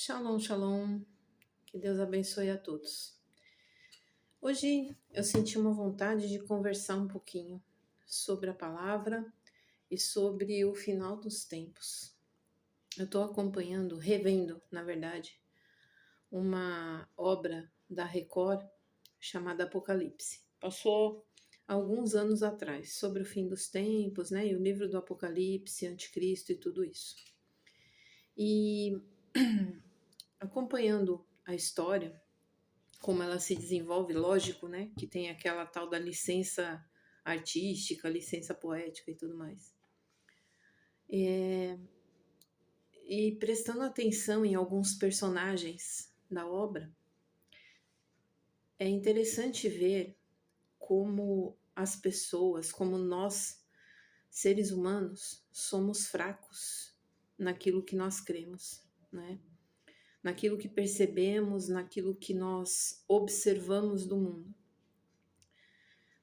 Shalom, shalom. Que Deus abençoe a todos. Hoje eu senti uma vontade de conversar um pouquinho sobre a palavra e sobre o final dos tempos. Eu estou acompanhando, revendo, na verdade, uma obra da Record chamada Apocalipse. Passou alguns anos atrás, sobre o fim dos tempos, né? E o livro do Apocalipse, Anticristo e tudo isso. E acompanhando a história, como ela se desenvolve, lógico, né? Que tem aquela tal da licença artística, licença poética e tudo mais. E prestando atenção em alguns personagens da obra, é interessante ver como as pessoas, como nós, seres humanos, somos fracos naquilo que nós cremos, né? Naquilo que percebemos, naquilo que nós observamos do mundo.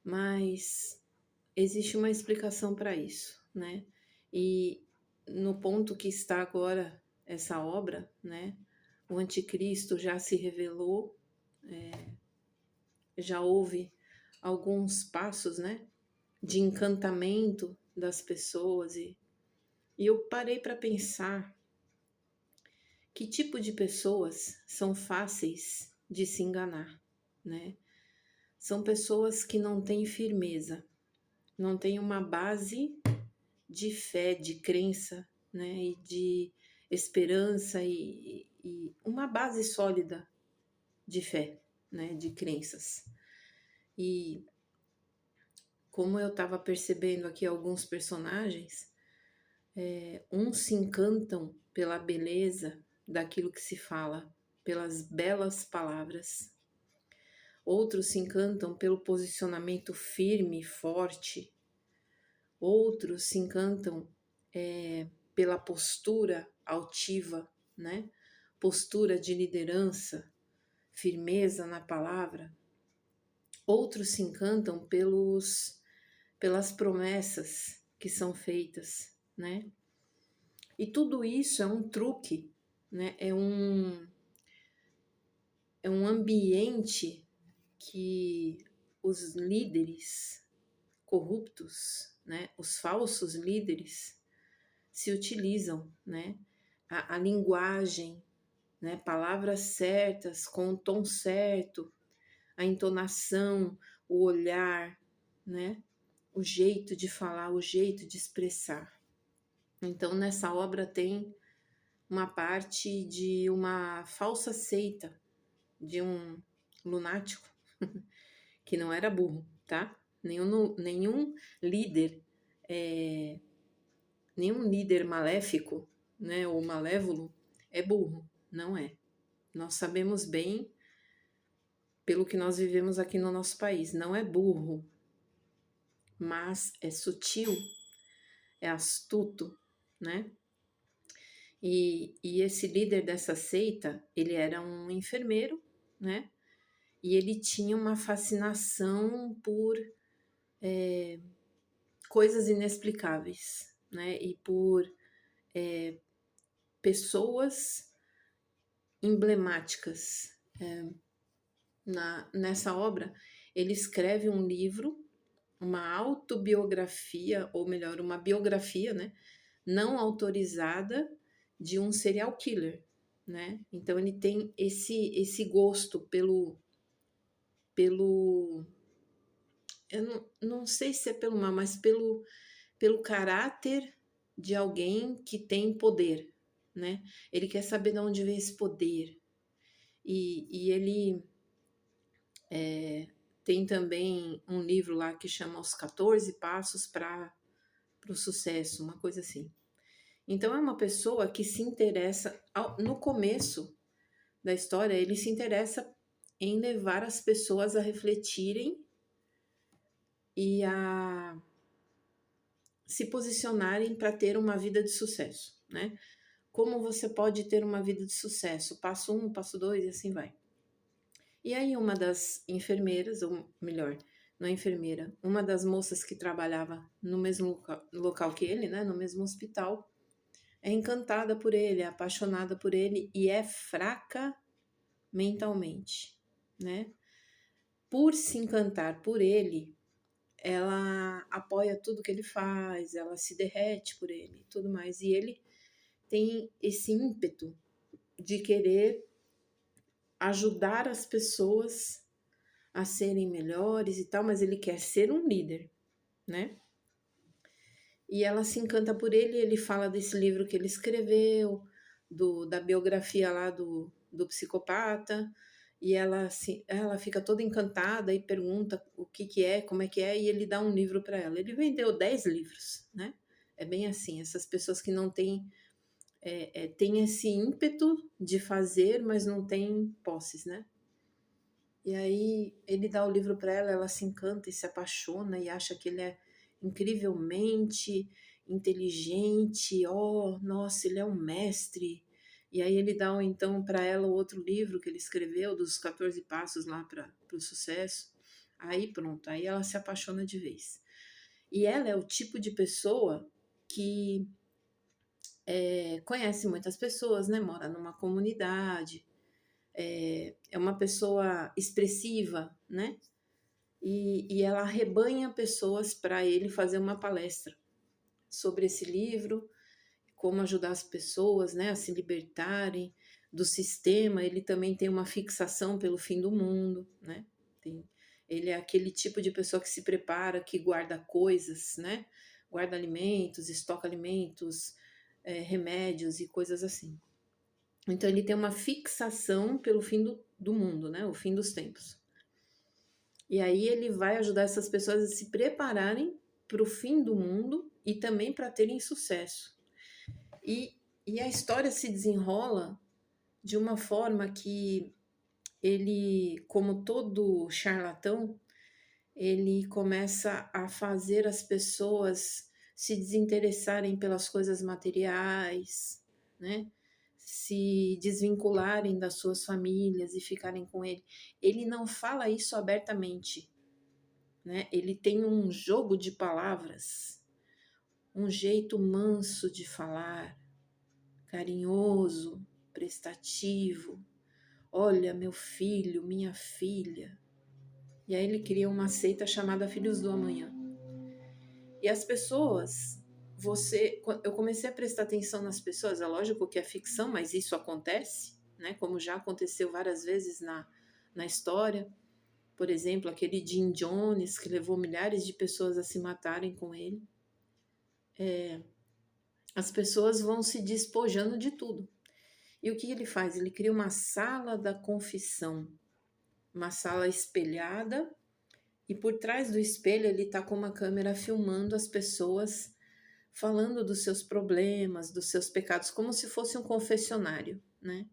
Mas existe uma explicação para isso, né? E no ponto que está agora essa obra, né? O anticristo já se revelou, já houve alguns passos, né? De encantamento das pessoas e eu parei para pensar que tipo de pessoas são fáceis de se enganar, né? São pessoas que não têm firmeza, não têm uma base de fé, de crença, né? E de esperança e uma base sólida de fé, né? De crenças. E como eu estava percebendo aqui alguns personagens, uns se encantam pela beleza daquilo que se fala, pelas belas palavras. Outros se encantam pelo posicionamento firme, forte. Outros se encantam pela postura altiva, né? Postura de liderança, firmeza na palavra. Outros se encantam pelas promessas que são feitas, né? E tudo isso é um truque, né? É um ambiente que os líderes corruptos, né? Os falsos líderes se utilizam, né? A linguagem, né? Palavras certas, com o tom certo, a entonação, o olhar, né? O jeito de falar, o jeito de expressar. Então, nessa obra tem uma parte de uma falsa seita, de um lunático, que não era burro, tá? Nenhum líder, nenhum líder maléfico, né, ou malévolo, é burro, não é. Nós sabemos bem, pelo que nós vivemos aqui no nosso país, não é burro, mas é sutil, é astuto, né? E esse líder dessa seita, ele era um enfermeiro, né? E ele tinha uma fascinação por coisas inexplicáveis, né? E por pessoas emblemáticas. Nessa obra, ele escreve um livro, uma autobiografia, ou melhor, uma biografia, né? Não autorizada de um serial killer, né? Então ele tem esse gosto pelo eu não sei se é pelo mal, mas pelo caráter de alguém que tem poder, né? Ele quer saber de onde vem esse poder. E ele tem também um livro lá que chama Os 14 Passos para o Sucesso, uma coisa assim. Então é uma pessoa que se interessa, no começo da história, ele se interessa em levar as pessoas a refletirem e a se posicionarem para ter uma vida de sucesso, né? Como você pode ter uma vida de sucesso? Passo 1, passo 2 e assim vai. E aí uma das enfermeiras, ou melhor, não é enfermeira, uma das moças que trabalhava no mesmo local que ele, né? No mesmo hospital, é encantada por ele, é apaixonada por ele e é fraca mentalmente, né? Por se encantar por ele, ela apoia tudo que ele faz, ela se derrete por ele e tudo mais. E ele tem esse ímpeto de querer ajudar as pessoas a serem melhores e tal, mas ele quer ser um líder, né? E ela se encanta por ele, ele fala desse livro que ele escreveu, da biografia lá do psicopata, e ela fica toda encantada e pergunta o que que é, como é que é, e ele dá um livro para ela. Ele vendeu 10 livros, né? É bem assim, essas pessoas que não têm, têm esse ímpeto de fazer, mas não têm posses, né? E aí ele dá o livro para ela, ela se encanta e se apaixona e acha que ele é incrivelmente inteligente. Oh, nossa, ele é um mestre. E aí ele dá então para ela o outro livro que ele escreveu, dos 14 passos lá para o sucesso. Aí pronto, aí ela se apaixona de vez. E ela é o tipo de pessoa que conhece muitas pessoas, né? Mora numa comunidade, é uma pessoa expressiva, né? E ela arrebanha pessoas para ele fazer uma palestra sobre esse livro, como ajudar as pessoas, né, a se libertarem do sistema. Ele também tem uma fixação pelo fim do mundo, né? Ele é aquele tipo de pessoa que se prepara, que guarda coisas, né? Guarda alimentos, estoca alimentos, remédios e coisas assim. Então ele tem uma fixação pelo fim do mundo, né? O fim dos tempos. E aí ele vai ajudar essas pessoas a se prepararem para o fim do mundo e também para terem sucesso. E a história se desenrola de uma forma que ele, como todo charlatão, ele começa a fazer as pessoas se desinteressarem pelas coisas materiais, né? Se desvincularem das suas famílias e ficarem com ele. Ele não fala isso abertamente, né? Ele tem um jogo de palavras, um jeito manso de falar, carinhoso, prestativo. Olha, meu filho, minha filha. E aí ele cria uma seita chamada Filhos do Amanhã. E as pessoas, eu comecei a prestar atenção nas pessoas, é lógico que é ficção, mas isso acontece, né? Como já aconteceu várias vezes na história. Por exemplo, aquele Jim Jones, que levou milhares de pessoas a se matarem com ele. As pessoas vão se despojando de tudo. E o que ele faz? Ele cria uma sala da confissão, uma sala espelhada, e por trás do espelho ele está com uma câmera filmando as pessoas falando dos seus problemas, dos seus pecados, como se fosse um confessionário, né?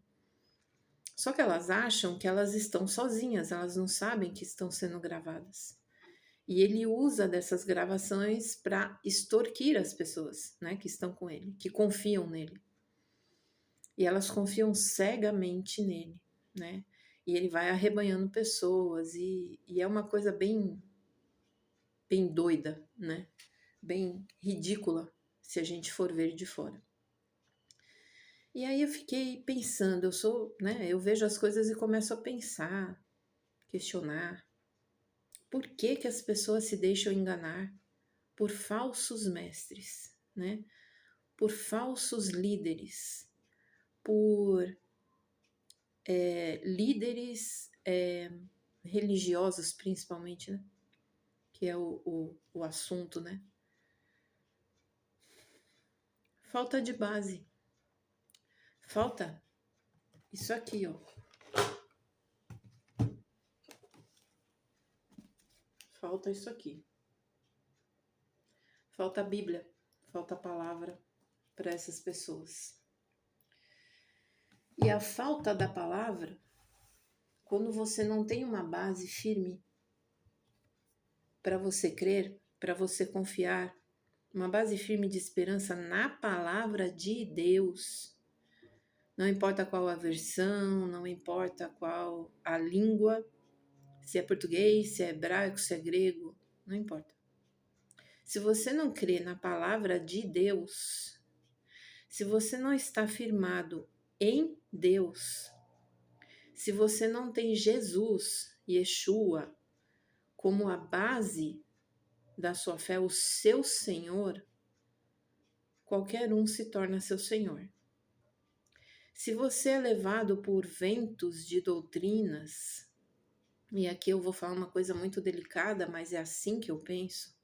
Só que elas acham que elas estão sozinhas, elas não sabem que estão sendo gravadas. E ele usa dessas gravações para extorquir as pessoas, né, que estão com ele, que confiam nele. E elas confiam cegamente nele, né? E ele vai arrebanhando pessoas e é uma coisa bem, bem doida, né? Bem ridícula, se a gente for ver de fora. E aí eu fiquei pensando, eu vejo as coisas e começo a pensar, questionar. Por que que as pessoas se deixam enganar por falsos mestres, né? Por falsos líderes, por líderes religiosos, principalmente, né? Que é o assunto, né? Falta de base. Falta isso aqui, ó. Falta isso aqui. Falta a Bíblia, falta a palavra para essas pessoas. E a falta da palavra, quando você não tem uma base firme para você crer, para você confiar, uma base firme de esperança na palavra de Deus. Não importa qual a versão, não importa qual a língua, se é português, se é hebraico, se é grego, não importa. Se você não crê na palavra de Deus, Se você não está firmado em Deus, se você não tem Jesus, Yeshua, como a base da sua fé, o seu Senhor, qualquer um se torna seu Senhor. Se você é levado por ventos de doutrinas, e aqui eu vou falar uma coisa muito delicada, mas é assim que eu penso,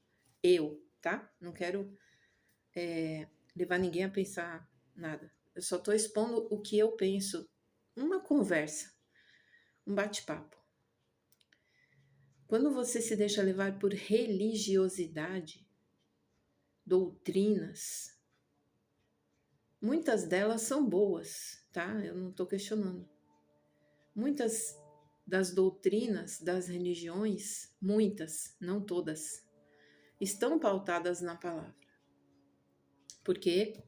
tá? Não quero levar ninguém a pensar nada. Eu só estou expondo o que eu penso. Uma conversa, um bate-papo. Quando você se deixa levar por religiosidade, doutrinas, muitas delas são boas, tá? Eu não estou questionando. Muitas das doutrinas das religiões, muitas, não todas, estão pautadas na palavra. Porque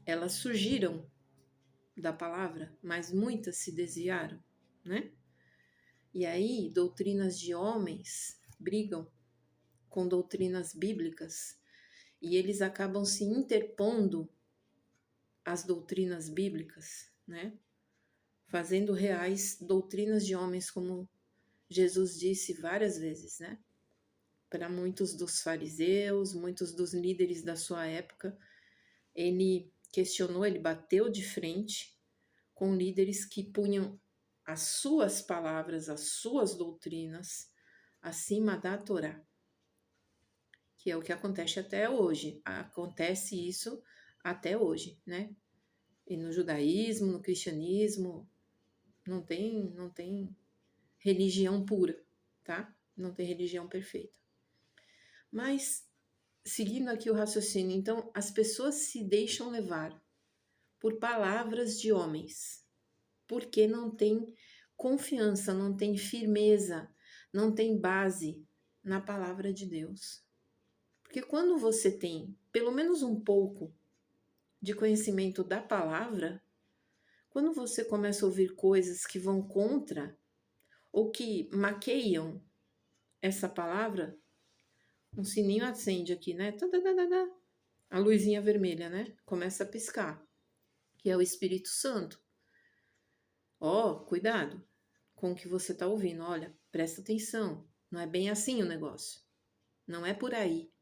elas surgiram da palavra, mas muitas se desviaram, né? E aí, doutrinas de homens brigam com doutrinas bíblicas e eles acabam se interpondo às doutrinas bíblicas, né? Fazendo reais doutrinas de homens, como Jesus disse várias vezes, né? Para muitos dos fariseus, muitos dos líderes da sua época, ele questionou, ele bateu de frente com líderes que punham as suas palavras, as suas doutrinas acima da Torá, que é o que acontece até hoje. Acontece isso até hoje, né? E no judaísmo, no cristianismo, não tem religião pura, tá? Não tem religião perfeita. Mas, seguindo aqui o raciocínio, então, as pessoas se deixam levar por palavras de homens, porque não tem confiança, não tem firmeza, não tem base na palavra de Deus. Porque quando você tem pelo menos um pouco de conhecimento da palavra, quando você começa a ouvir coisas que vão contra ou que maqueiam essa palavra, um sininho acende aqui, né? Tadadadada. A luzinha vermelha, né? Começa a piscar, que é o Espírito Santo. Cuidado com o que você está ouvindo. Olha, presta atenção. Não é bem assim o negócio. Não é por aí.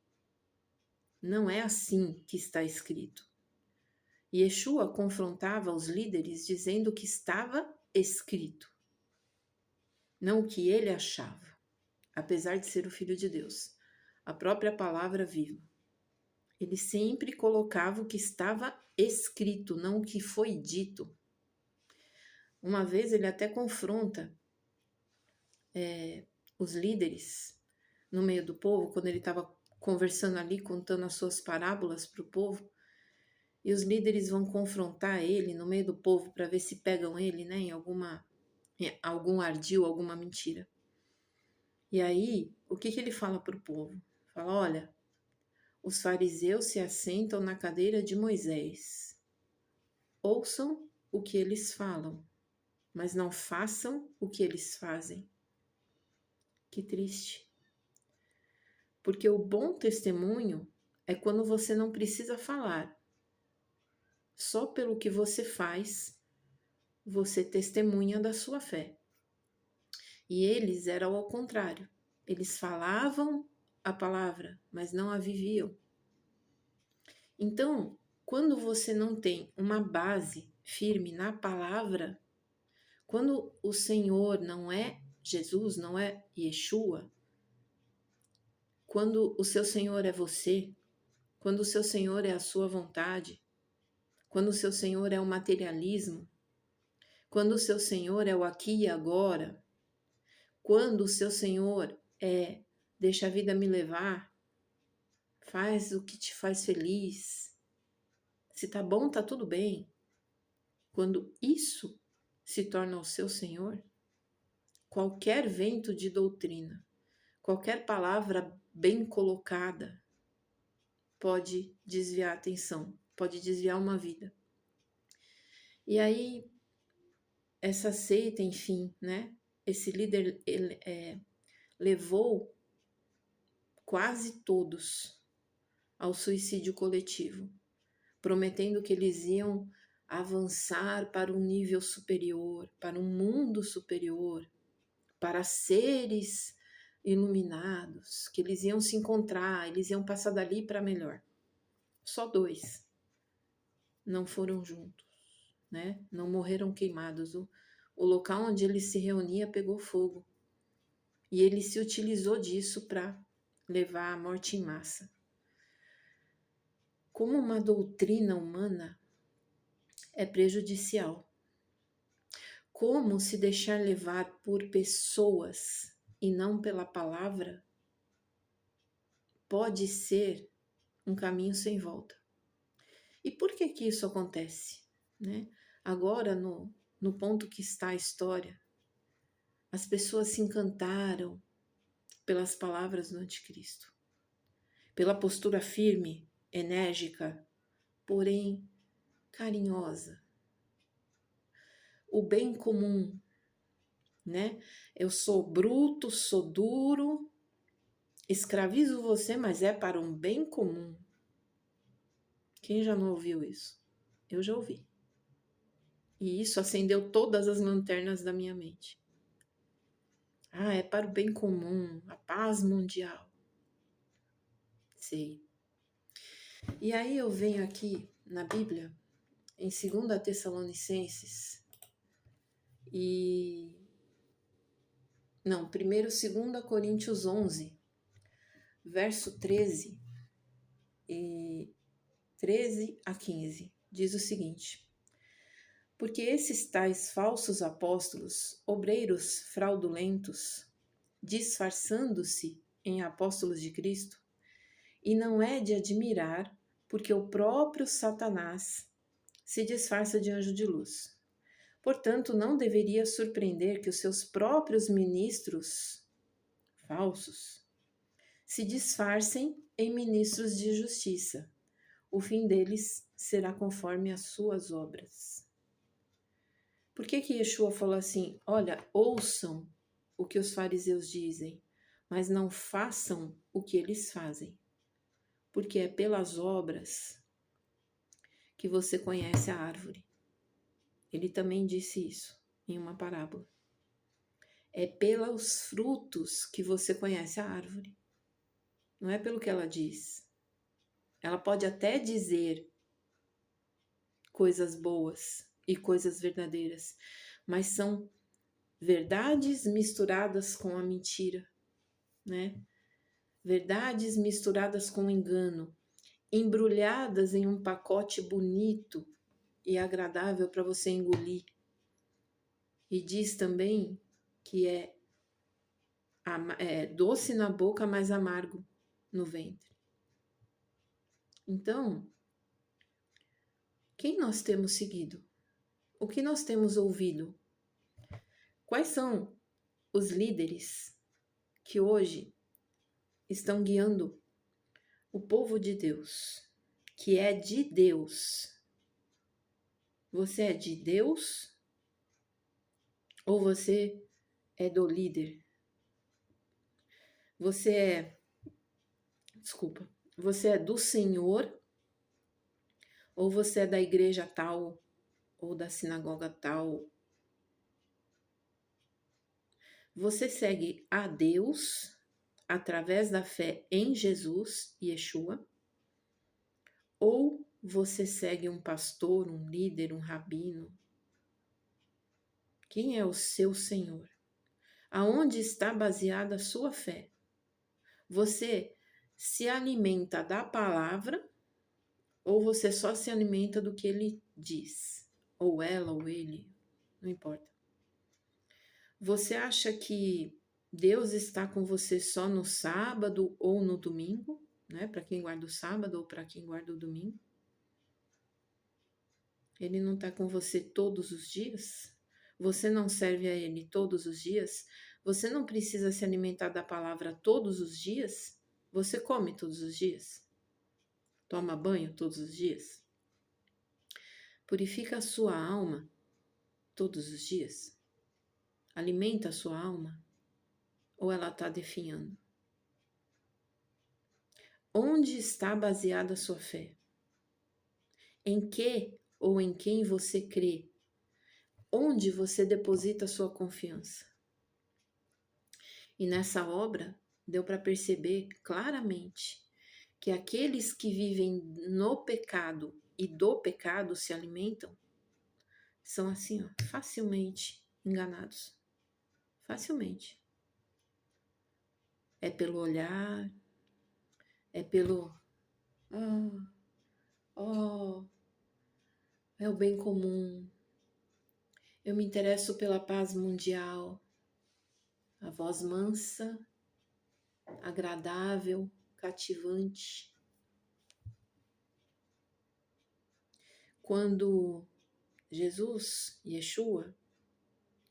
Não é assim que está escrito. Yeshua confrontava os líderes dizendo que estava escrito, não o que ele achava, apesar de ser o Filho de Deus, a própria palavra viva. Ele sempre colocava o que estava escrito, não o que foi dito. Uma vez ele até confronta os líderes no meio do povo, quando ele estava conversando ali, contando as suas parábolas para o povo, e os líderes vão confrontar ele no meio do povo para ver se pegam ele, né, em algum ardil, alguma mentira. E aí, o que ele fala para o povo? Fala, olha, os fariseus se assentam na cadeira de Moisés. Ouçam o que eles falam, mas não façam o que eles fazem. Que triste. Porque o bom testemunho é quando você não precisa falar. Só pelo que você faz, você testemunha da sua fé. E eles eram ao contrário. Eles falavam a palavra, mas não a viviam. Então, quando você não tem uma base firme na palavra, quando o Senhor não é Jesus, não é Yeshua, quando o seu Senhor é você, quando o seu Senhor é a sua vontade, quando o seu Senhor é o materialismo, quando o seu Senhor é o aqui e agora, quando o seu Senhor é deixa a vida me levar, faz o que te faz feliz, se tá bom, tá tudo bem. Quando isso se torna o seu Senhor, qualquer vento de doutrina, qualquer palavra bem colocada pode desviar a atenção, pode desviar uma vida. E aí, essa seita, enfim, né? Esse líder levou quase todos ao suicídio coletivo, prometendo que eles iam avançar para um nível superior, para um mundo superior, para seres iluminados, que eles iam se encontrar, eles iam passar dali para melhor. Só 2 não foram juntos, né? Não morreram queimados. O local onde ele se reunia pegou fogo. E ele se utilizou disso para levar à morte em massa. Como uma doutrina humana é prejudicial. Como se deixar levar por pessoas e não pela palavra pode ser um caminho sem volta. E por que que isso acontece? Né? Agora, no ponto que está a história, as pessoas se encantaram pelas palavras do anticristo, pela postura firme, enérgica, porém carinhosa. O bem comum, né? Eu sou bruto, sou duro, escravizo você, mas é para um bem comum. Quem já não ouviu isso? Eu já ouvi. E isso acendeu todas as lanternas da minha mente. Ah, é para o bem comum, a paz mundial. Sei. E aí eu venho aqui na Bíblia, em 2 Tessalonicenses, primeiro 2 Coríntios 11, verso 13 a 15, diz o seguinte: porque esses tais falsos apóstolos, obreiros fraudulentos, disfarçando-se em apóstolos de Cristo, e não é de admirar, porque o próprio Satanás se disfarça de anjo de luz. Portanto, não deveria surpreender que os seus próprios ministros falsos se disfarcem em ministros de justiça. O fim deles será conforme as suas obras. Por que que Yeshua falou assim? Olha, ouçam o que os fariseus dizem, mas não façam o que eles fazem. Porque é pelas obras que você conhece a árvore. Ele também disse isso em uma parábola. É pelos frutos que você conhece a árvore. Não é pelo que ela diz. Ela pode até dizer coisas boas e coisas verdadeiras, mas são verdades misturadas com a mentira, né? Verdades misturadas com engano, embrulhadas em um pacote bonito e agradável para você engolir. E diz também que é doce na boca, mas amargo no ventre. Então, quem nós temos seguido? O que nós temos ouvido? Quais são os líderes que hoje estão guiando o povo de Deus, que é de Deus? Você é de Deus ou você é do líder? Você é do Senhor ou você é da igreja tal ou da sinagoga tal? Você segue a Deus através da fé em Jesus, Yeshua, ou você segue um pastor, um líder, um rabino? Quem é o seu Senhor? Aonde está baseada a sua fé? Você se alimenta da palavra ou você só se alimenta do que ele diz? Ou ela, ou ele, não importa. Você acha que Deus está com você só no sábado ou no domingo, né? Para quem guarda o sábado ou para quem guarda o domingo? Ele não está com você todos os dias? Você não serve a ele todos os dias? Você não precisa se alimentar da palavra todos os dias? Você come todos os dias? Toma banho todos os dias? Purifica a sua alma todos os dias? Alimenta a sua alma? Ou ela está definhando? Onde está baseada a sua fé? Em que ou em quem você crê? Onde você deposita sua confiança? E nessa obra deu para perceber claramente que aqueles que vivem no pecado e do pecado se alimentam são assim, ó, facilmente enganados. Facilmente. É pelo olhar, é pelo oh, é o bem comum. Eu me interesso pela paz mundial. A voz mansa, agradável, cativante. Quando Jesus, Yeshua,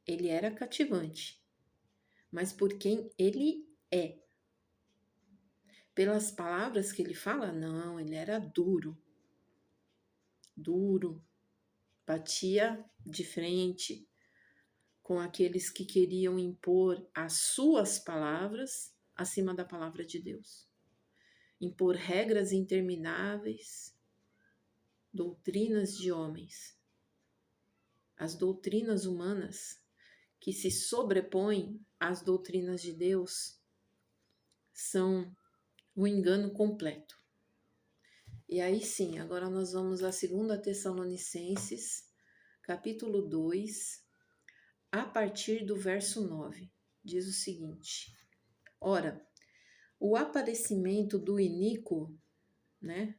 ele era cativante, mas por quem ele é. Pelas palavras que ele fala, não, ele era duro, batia de frente com aqueles que queriam impor as suas palavras acima da palavra de Deus. Impor regras intermináveis, doutrinas de homens. As doutrinas humanas que se sobrepõem às doutrinas de Deus são um engano completo. E aí sim, agora nós vamos a 2 Tessalonicenses, capítulo 2, a partir do verso 9. Diz o seguinte: Ora, o aparecimento do iníquo,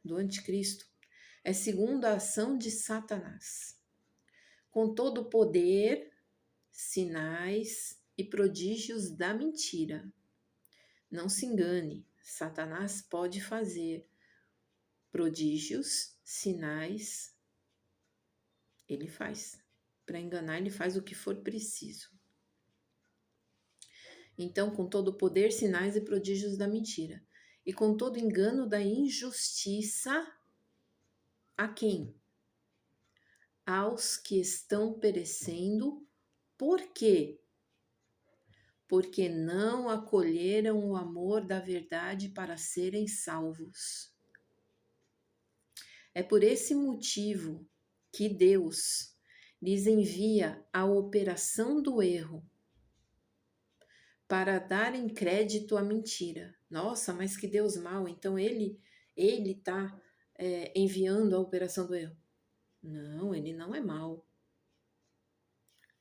do anticristo, é segundo a ação de Satanás, com todo o poder, sinais e prodígios da mentira. Não se engane, Satanás pode fazer prodígios, sinais, ele faz. Para enganar, ele faz o que for preciso. Então, com todo o poder, sinais e prodígios da mentira, e com todo engano da injustiça, a quem? Aos que estão perecendo. Por quê? Porque não acolheram o amor da verdade para serem salvos. É por esse motivo que Deus lhes envia a operação do erro para darem crédito à mentira. Nossa, mas que Deus mau, então ele está enviando a operação do erro. Não, ele não é mau.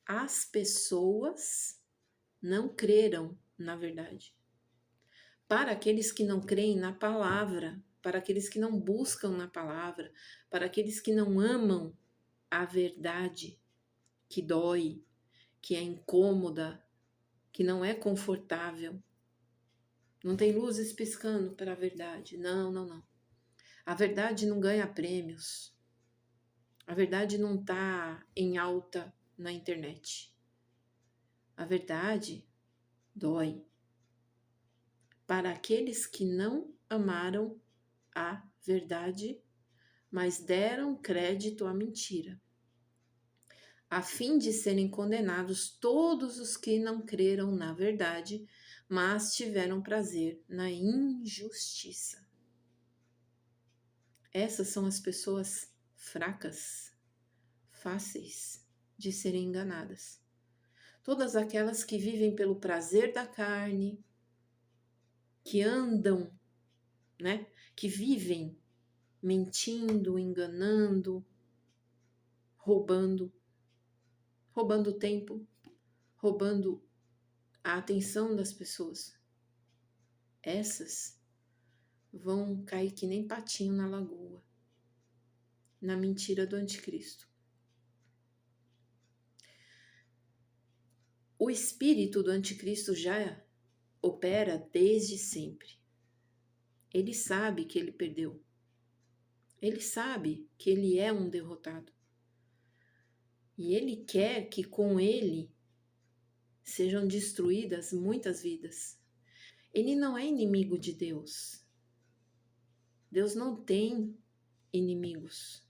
As pessoas não creram na verdade. Para aqueles que não creem na palavra, para aqueles que não buscam na palavra, para aqueles que não amam a verdade, que dói, que é incômoda, que não é confortável. Não tem luzes piscando para a verdade. Não. A verdade não ganha prêmios. A verdade não está em alta na internet. A verdade dói. Para aqueles que não amaram a verdade, mas deram crédito à mentira, a fim de serem condenados todos os que não creram na verdade, mas tiveram prazer na injustiça. Essas são as pessoas fracas, fáceis de serem enganadas. Todas aquelas que vivem pelo prazer da carne, que andam, que vivem mentindo, enganando, roubando tempo, roubando a atenção das pessoas. Essas vão cair que nem patinho na lagoa, na mentira do anticristo. O espírito do anticristo já opera desde sempre. Ele sabe que ele perdeu. Ele sabe que ele é um derrotado. E ele quer que com ele sejam destruídas muitas vidas. Ele não é inimigo de Deus. Deus não tem inimigos.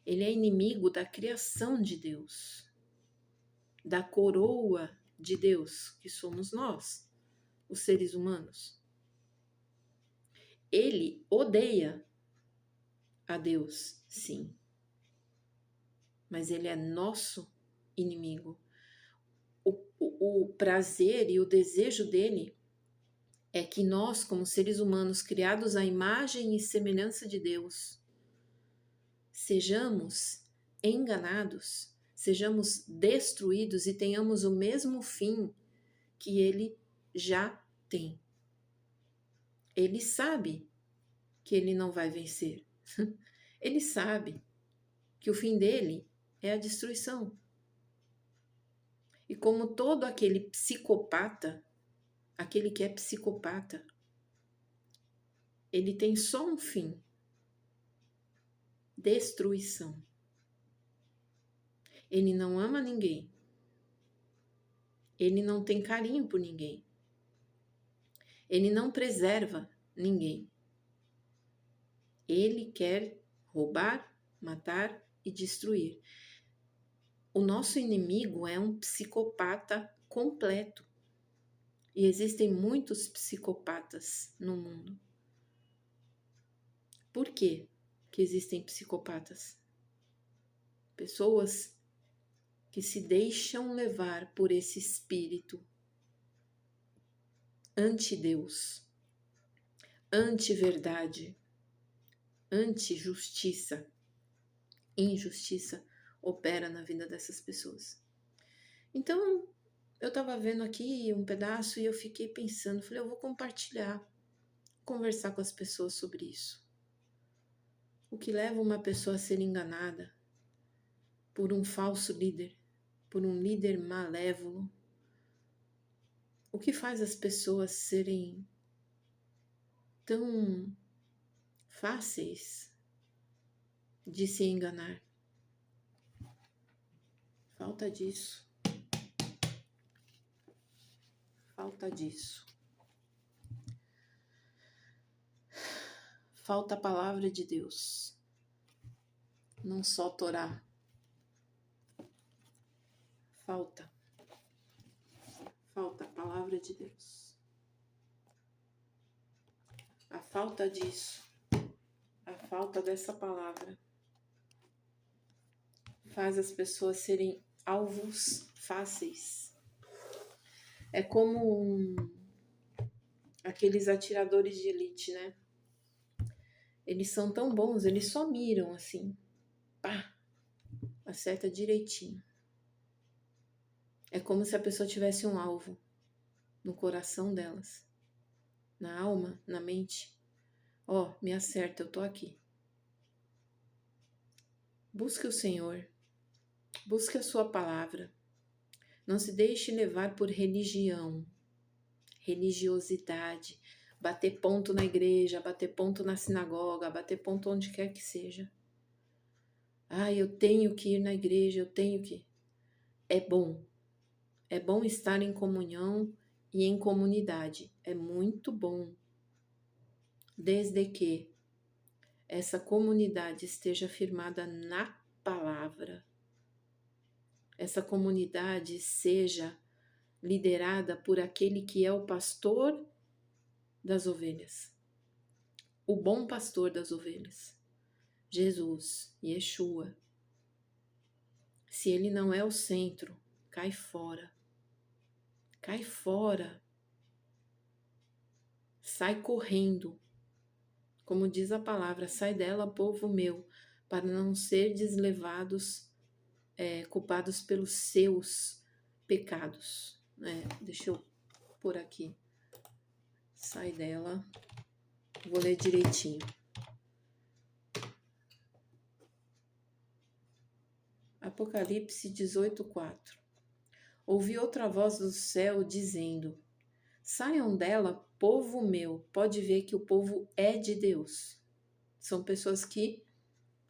Ele é inimigo da criação de Deus, da coroa de Deus, que somos nós, os seres humanos. Ele odeia a Deus, sim, mas ele é nosso inimigo. O prazer e o desejo dele é que nós, como seres humanos criados à imagem e semelhança de Deus, sejamos enganados, sejamos destruídos e tenhamos o mesmo fim que ele já tem. Ele sabe que ele não vai vencer. Ele sabe que o fim dele é a destruição. E como todo aquele psicopata, aquele que é psicopata, ele tem só um fim: destruição. Ele não ama ninguém. Ele não tem carinho por ninguém. Ele não preserva ninguém. Ele quer roubar, matar e destruir. O nosso inimigo é um psicopata completo. E existem muitos psicopatas no mundo. Por quê que existem psicopatas? Pessoas que se deixam levar por esse espírito anti-Deus, anti-verdade, anti-justiça. Injustiça opera na vida dessas pessoas. Então, eu estava vendo aqui um pedaço e eu fiquei pensando, falei, eu vou compartilhar, conversar com as pessoas sobre isso. O que leva uma pessoa a ser enganada por um falso líder, por um líder malévolo? O que faz as pessoas serem tão fáceis de se enganar? Falta disso. Falta disso. Falta a palavra de Deus. Não só Torá. Falta a palavra de Deus. A falta disso, a falta dessa palavra, faz as pessoas serem alvos fáceis. É como aqueles atiradores de elite, né? Eles são tão bons, eles só miram assim, pá, acerta direitinho. É como se a pessoa tivesse um alvo no coração delas, na alma, na mente. Ó, me acerta, eu tô aqui. Busque o Senhor, busque a sua palavra. Não se deixe levar por religião, religiosidade, bater ponto na igreja, bater ponto na sinagoga, bater ponto onde quer que seja. Ah, eu tenho que ir na igreja, eu tenho que... É bom estar em comunhão e em comunidade, é muito bom, desde que essa comunidade esteja firmada na palavra, essa comunidade seja liderada por aquele que é o pastor das ovelhas, o bom pastor das ovelhas, Jesus, Yeshua. Se ele não é o centro, cai fora. Cai fora. Sai correndo. Como diz a palavra, sai dela, povo meu, para não serdes levados, culpados pelos seus pecados. Deixa eu pôr aqui. Sai dela. Vou ler direitinho. Apocalipse 18:4. Ouvi outra voz do céu dizendo: saiam dela, povo meu. Pode ver que o povo é de Deus. São pessoas que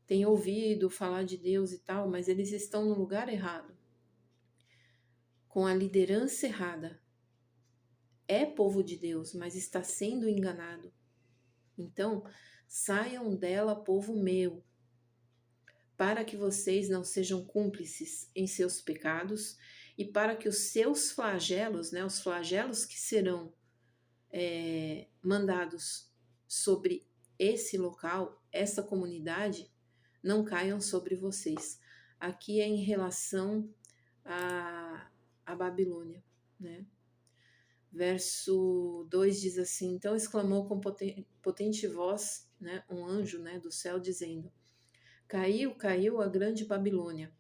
têm ouvido falar de Deus e tal, mas eles estão no lugar errado, com a liderança errada. É povo de Deus, mas está sendo enganado. Então, saiam dela, povo meu, para que vocês não sejam cúmplices em seus pecados e para que os seus flagelos, os flagelos que serão mandados sobre esse local, essa comunidade não caiam sobre vocês. Aqui é em relação a Babilônia, né? Verso 2 diz assim: então exclamou com potente voz, né, um anjo, né, do céu, dizendo: caiu, caiu a grande Babilônia.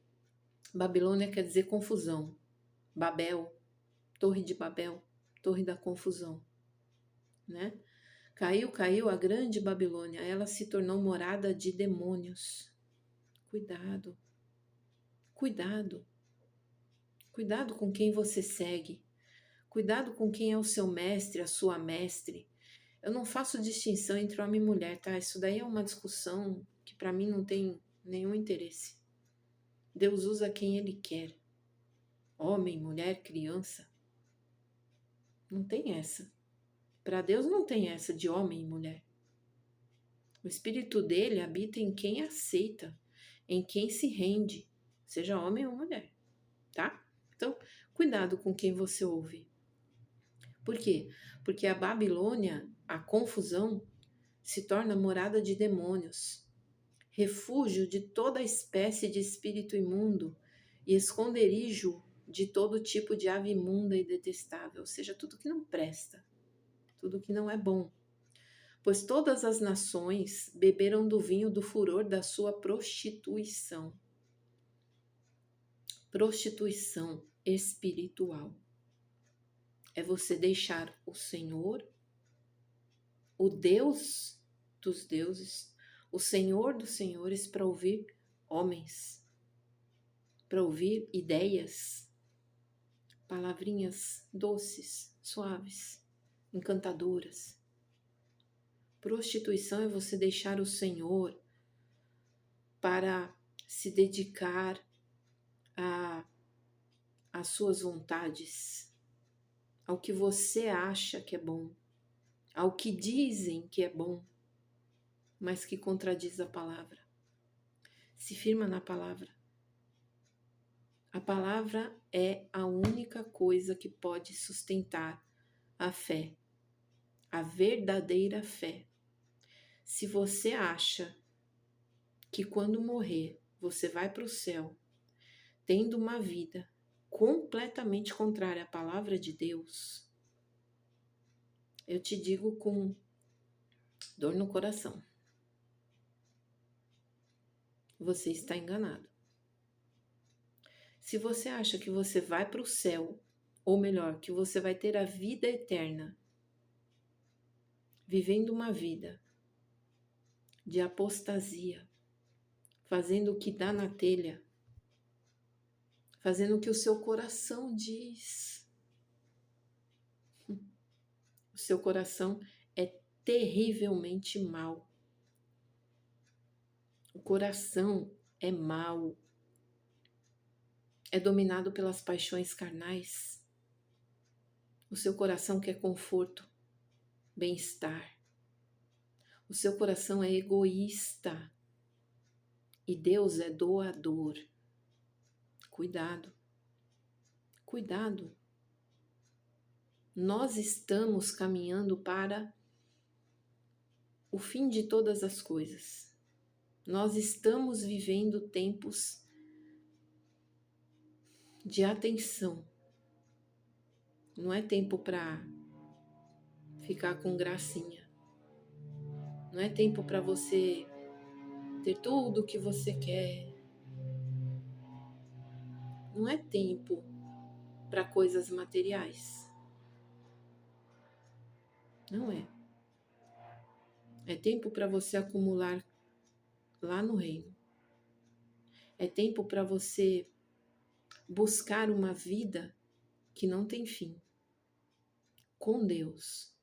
Babilônia quer dizer confusão. Babel, Torre de Babel, Torre da confusão, né? Caiu, caiu a grande Babilônia. Ela se tornou morada de demônios. Cuidado, cuidado, cuidado com quem você segue. Cuidado com quem é o seu mestre, a sua mestre. Eu não faço distinção entre homem e mulher, tá? Isso daí é uma discussão que para mim não tem nenhum interesse. Deus usa quem Ele quer. Homem, mulher, criança. Não tem essa. Para Deus não tem essa de homem e mulher. O Espírito dele habita em quem aceita, em quem se rende, seja homem ou mulher, tá? Então, cuidado com quem você ouve. Por quê? Porque a Babilônia, a confusão, se torna morada de demônios, refúgio de toda espécie de espírito imundo e esconderijo de todo tipo de ave imunda e detestável, ou seja, tudo que não presta, tudo que não é bom. Pois todas as nações beberam do vinho do furor da sua prostituição. Prostituição espiritual. É você deixar o Senhor, o Deus dos deuses, o Senhor dos senhores, para ouvir homens, para ouvir ideias, palavrinhas doces, suaves, encantadoras. Prostituição é você deixar o Senhor para se dedicar às suas vontades, ao que você acha que é bom, ao que dizem que é bom, mas que contradiz a palavra. Se firma na palavra. A palavra é a única coisa que pode sustentar a fé, a verdadeira fé. Se você acha que quando morrer você vai para o céu, tendo uma vida completamente contrária à palavra de Deus, eu te digo com dor no coração, você está enganado. Se você acha que você vai para o céu, ou melhor, que você vai ter a vida eterna, vivendo uma vida de apostasia, fazendo o que dá na telha, fazendo o que o seu coração diz. O seu coração é terrivelmente mau. O coração é mau. É dominado pelas paixões carnais. O seu coração quer conforto, bem-estar. O seu coração é egoísta. E Deus é doador. Cuidado. Cuidado. Nós estamos caminhando para o fim de todas as coisas. Nós estamos vivendo tempos de atenção. Não é tempo para ficar com gracinha. Não é tempo para você ter tudo o que você quer. Não é tempo para coisas materiais. Não é. É tempo para você acumular lá no reino. É tempo para você buscar uma vida que não tem fim, com Deus.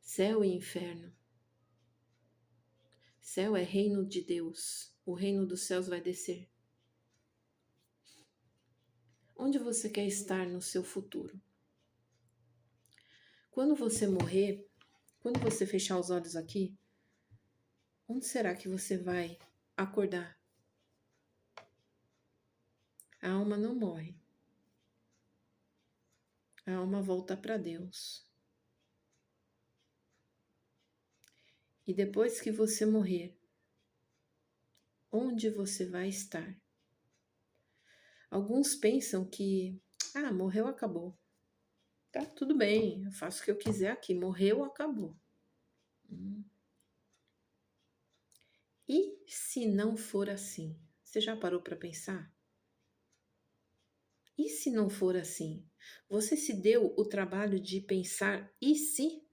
Céu e inferno. Céu é reino de Deus. O reino dos céus vai descer. Onde você quer estar no seu futuro? Quando você morrer, quando você fechar os olhos aqui, onde será que você vai acordar? A alma não morre. A alma volta para Deus. E depois que você morrer, onde você vai estar? Alguns pensam que, morreu, acabou. Tá, tudo bem, eu faço o que eu quiser aqui. Morreu, acabou. E se não for assim? Você já parou para pensar? E se não for assim? Você se deu o trabalho de pensar e se?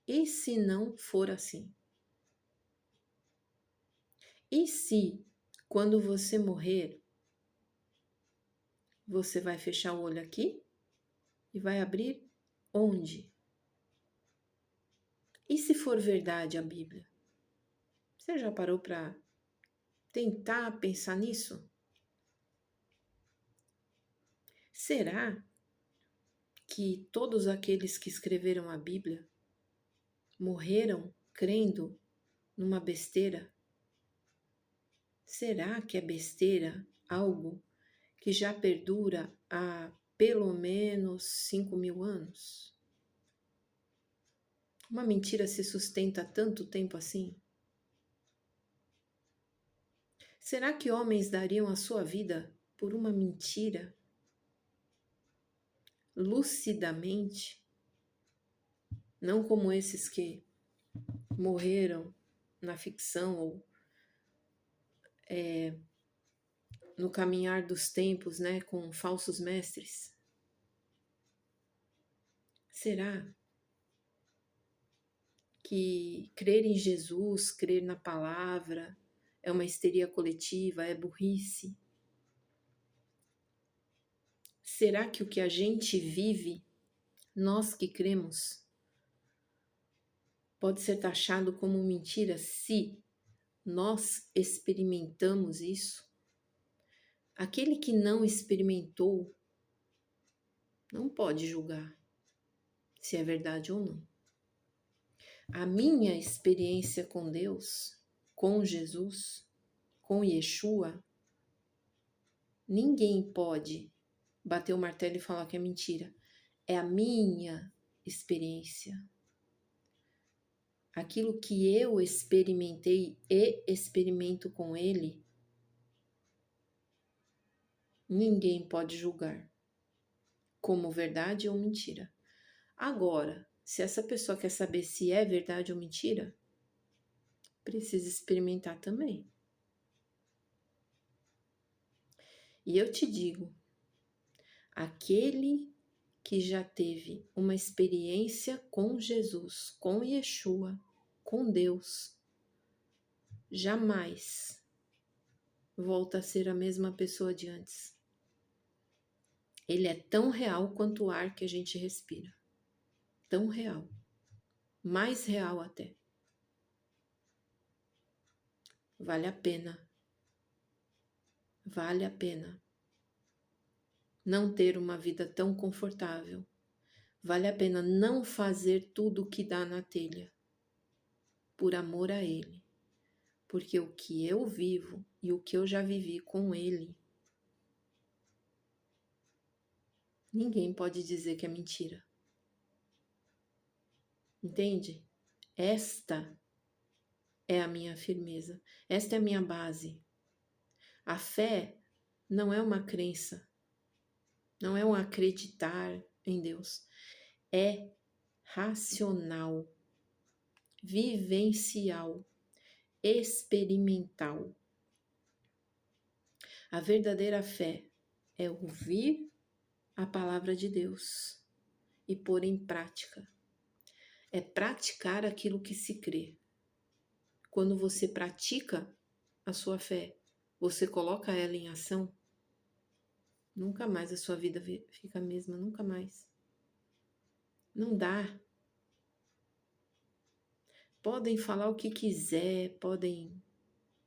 E se não for assim? E se, quando você morrer, você vai fechar o olho aqui e vai abrir onde? E se for verdade a Bíblia? Você já parou para tentar pensar nisso? Será que todos aqueles que escreveram a Bíblia morreram crendo numa besteira? Será que é besteira algo que já perdura há pelo menos 5.000 anos? Uma mentira se sustenta há tanto tempo assim? Será que homens dariam a sua vida por uma mentira? Lucidamente? Não como esses que morreram na ficção ou no caminhar dos tempos, né, com falsos mestres? Será que crer em Jesus, crer na palavra, é uma histeria coletiva, é burrice? Será que o que a gente vive, nós que cremos, pode ser taxado como mentira se nós experimentamos isso? Aquele que não experimentou não pode julgar se é verdade ou não. A minha experiência com Deus, com Jesus, com Yeshua, ninguém pode bater o martelo e falar que é mentira. É a minha experiência. Aquilo que eu experimentei e experimento com Ele, ninguém pode julgar como verdade ou mentira. Agora, se essa pessoa quer saber se é verdade ou mentira, precisa experimentar também. E eu te digo, aquele que já teve uma experiência com Jesus, com Yeshua, com Deus, jamais volta a ser a mesma pessoa de antes. Ele é tão real quanto o ar que a gente respira. Tão real. Mais real até. Vale a pena. Vale a pena não ter uma vida tão confortável. Vale a pena não fazer tudo o que dá na telha. Por amor a Ele. Porque o que eu vivo e o que eu já vivi com Ele, ninguém pode dizer que é mentira. Entende? Esta é a minha firmeza. Esta é a minha base. A fé não é uma crença. Não é um acreditar em Deus. É racional, vivencial, experimental. A verdadeira fé é ouvir a palavra de Deus e pôr em prática. É praticar aquilo que se crê. Quando você pratica a sua fé, você coloca ela em ação, nunca mais a sua vida fica a mesma, nunca mais. Não dá. Podem falar o que quiser, podem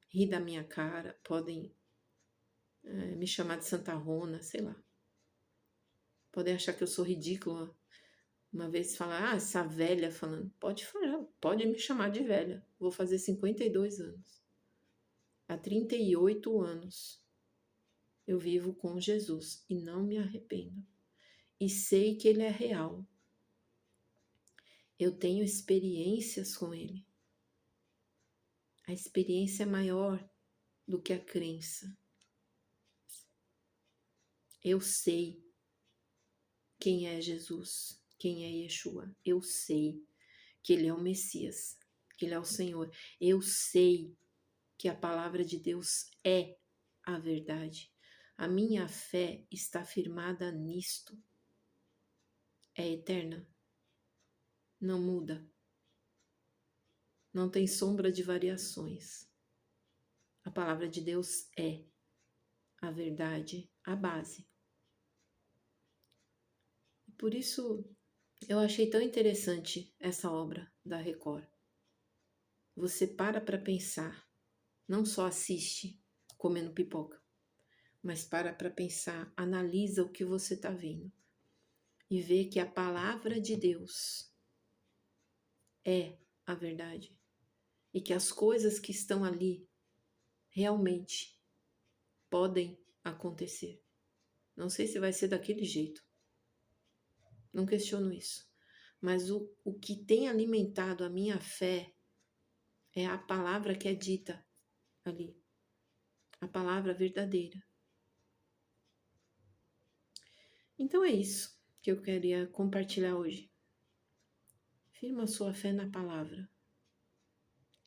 rir da minha cara, podem me chamar de Santa Rona, sei lá. Podem achar que eu sou ridícula. Uma vez falar, essa velha falando. Pode falar, pode me chamar de velha. Vou fazer 52 anos. Há 38 anos eu vivo com Jesus e não me arrependo. E sei que Ele é real. Eu tenho experiências com Ele. A experiência é maior do que a crença. Eu sei quem é Jesus, quem é Yeshua. Eu sei que Ele é o Messias, que Ele é o Senhor. Eu sei que a palavra de Deus é a verdade. A minha fé está firmada nisto. É eterna. Não muda. Não tem sombra de variações. A palavra de Deus é a verdade, a base. Por isso, eu achei tão interessante essa obra da Record. Você para pensar, não só assiste comendo pipoca, mas para pensar, analisa o que você está vendo e vê que a palavra de Deus é a verdade e que as coisas que estão ali realmente podem acontecer. Não sei se vai ser daquele jeito, não questiono isso, mas o que tem alimentado a minha fé é a palavra que é dita ali, a palavra verdadeira. Então é isso que eu queria compartilhar hoje. Firma sua fé na palavra.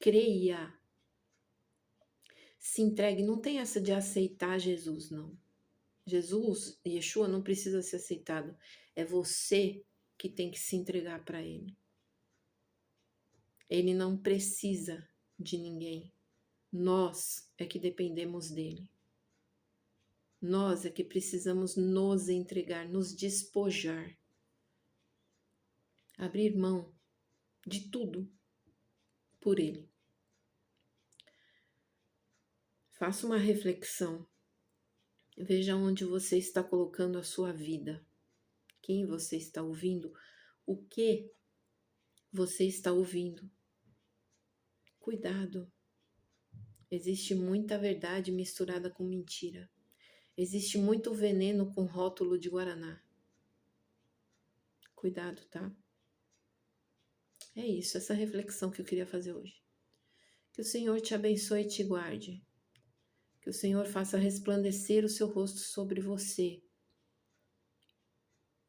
Creia. Se entregue. Não tem essa de aceitar Jesus, não. Jesus, Yeshua, não precisa ser aceitado. É você que tem que se entregar para Ele. Ele não precisa de ninguém. Nós é que dependemos dele. Nós é que precisamos nos entregar, nos despojar. Abrir mão de tudo por Ele. Faça uma reflexão. Veja onde você está colocando a sua vida. Quem você está ouvindo? O que você está ouvindo? Cuidado. Existe muita verdade misturada com mentira. Existe muito veneno com rótulo de guaraná. Cuidado, tá? É isso, essa reflexão que eu queria fazer hoje. Que o Senhor te abençoe e te guarde. Que o Senhor faça resplandecer o seu rosto sobre você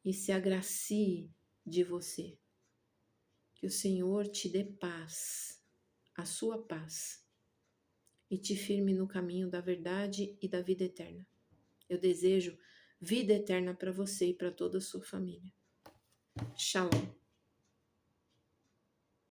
e se agracie de você. Que o Senhor te dê paz, a sua paz, e te firme no caminho da verdade e da vida eterna. Eu desejo vida eterna para você e para toda a sua família. Shalom.